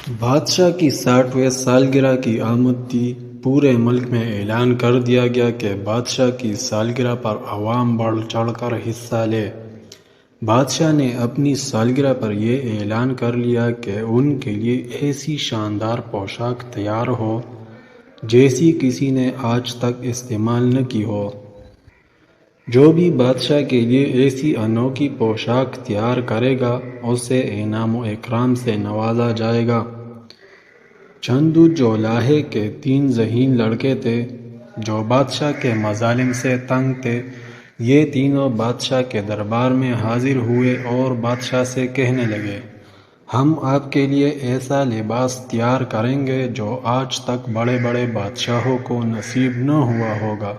بادشاہ کی 60ویں سالگرہ کی آمد تھی۔ پورے ملک میں اعلان کر دیا گیا کہ بادشاہ کی سالگرہ پر عوام بڑھ چڑھ کر حصہ لے۔ بادشاہ نے اپنی سالگرہ پر یہ اعلان کر لیا کہ ان کے لیے ایسی شاندار پوشاک تیار ہو جیسی کسی نے آج تک استعمال نہ کی ہو۔ جو بھی بادشاہ کے لیے ایسی انوکھی پوشاک تیار کرے گا اسے انعام و اکرام سے نوازا جائے گا۔ چندو جولاہے کے 3 ذہین لڑکے تھے جو بادشاہ کے مظالم سے تنگ تھے۔ یہ تینوں بادشاہ کے دربار میں حاضر ہوئے اور بادشاہ سے کہنے لگے، ہم آپ کے لیے ایسا لباس تیار کریں گے جو آج تک بڑے بڑے بادشاہوں کو نصیب نہ ہوا ہوگا۔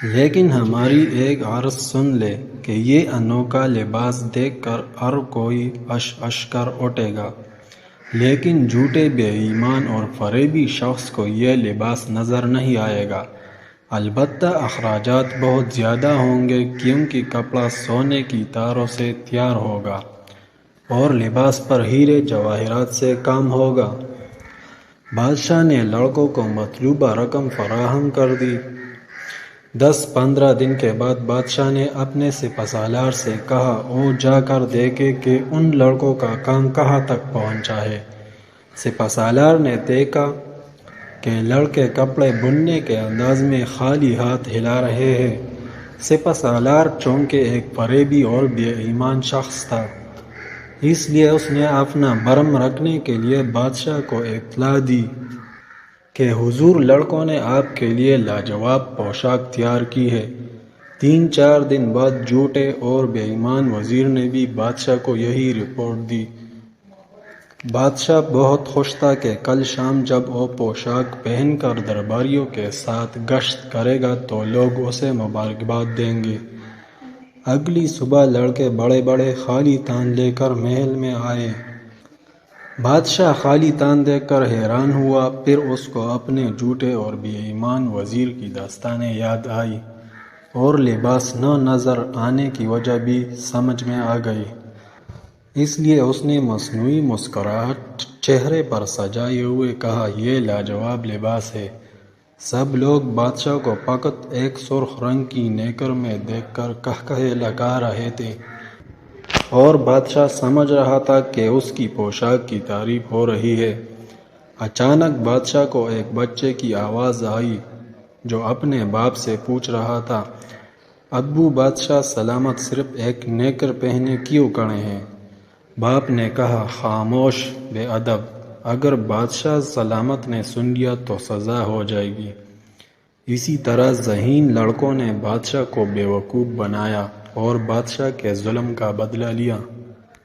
لیکن ہماری ایک عرض سن لے کہ یہ انوکھا لباس دیکھ کر ہر کوئی عش عش کر اٹھے گا، لیکن جھوٹے بے ایمان اور فریبی شخص کو یہ لباس نظر نہیں آئے گا۔ البتہ اخراجات بہت زیادہ ہوں گے کیونکہ کپڑا سونے کی تاروں سے تیار ہوگا اور لباس پر ہیرے جواہرات سے کام ہوگا۔ بادشاہ نے لڑکوں کو مطلوبہ رقم فراہم کر دی۔ 10-15 دن کے بعد بادشاہ نے اپنے سپہ سالار سے کہا، وہ جا کر دیکھے کہ ان لڑکوں کا کام کہاں تک پہنچا ہے۔ سپہ سالار نے دیکھا کہ لڑکے کپڑے بننے کے انداز میں خالی ہاتھ ہلا رہے ہیں۔ سپہ سالار چونکہ ایک فریبی اور بے ایمان شخص تھا، اس لیے اس نے اپنا بھرم رکھنے کے لیے بادشاہ کو اطلاع دی کہ حضور، لڑکوں نے آپ کے لیے لاجواب پوشاک تیار کی ہے۔ 3-4 دن بعد جھوٹے اور بے ایمان وزیر نے بھی بادشاہ کو یہی رپورٹ دی۔ بادشاہ بہت خوش تھا کہ کل شام جب وہ پوشاک پہن کر درباریوں کے ساتھ گشت کرے گا تو لوگ اسے مبارکباد دیں گے۔ اگلی صبح لڑکے بڑے بڑے خالی تان لے کر محل میں آئے۔ بادشاہ خالی تان دیکھ کر حیران ہوا، پھر اس کو اپنے جھوٹے اور بے ایمان وزیر کی داستانیں یاد آئی اور لباس نہ نظر آنے کی وجہ بھی سمجھ میں آ گئی۔ اس لیے اس نے مصنوعی مسکراہٹ چہرے پر سجائے ہوئے کہا، یہ لاجواب لباس ہے۔ سب لوگ بادشاہ کو فقط ایک سرخ رنگ کی نیکر میں دیکھ کر قہقہے لگا رہے تھے اور بادشاہ سمجھ رہا تھا کہ اس کی پوشاک کی تعریف ہو رہی ہے۔ اچانک بادشاہ کو ایک بچے کی آواز آئی جو اپنے باپ سے پوچھ رہا تھا، ابو بادشاہ سلامت صرف ایک نیکر پہنے کیوں کھڑے ہیں؟ باپ نے کہا، خاموش بے ادب، اگر بادشاہ سلامت نے سن لیا تو سزا ہو جائے گی۔ اسی طرح ذہین لڑکوں نے بادشاہ کو بیوقوف بنایا اور بادشاہ کے ظلم کا بدلہ لیا۔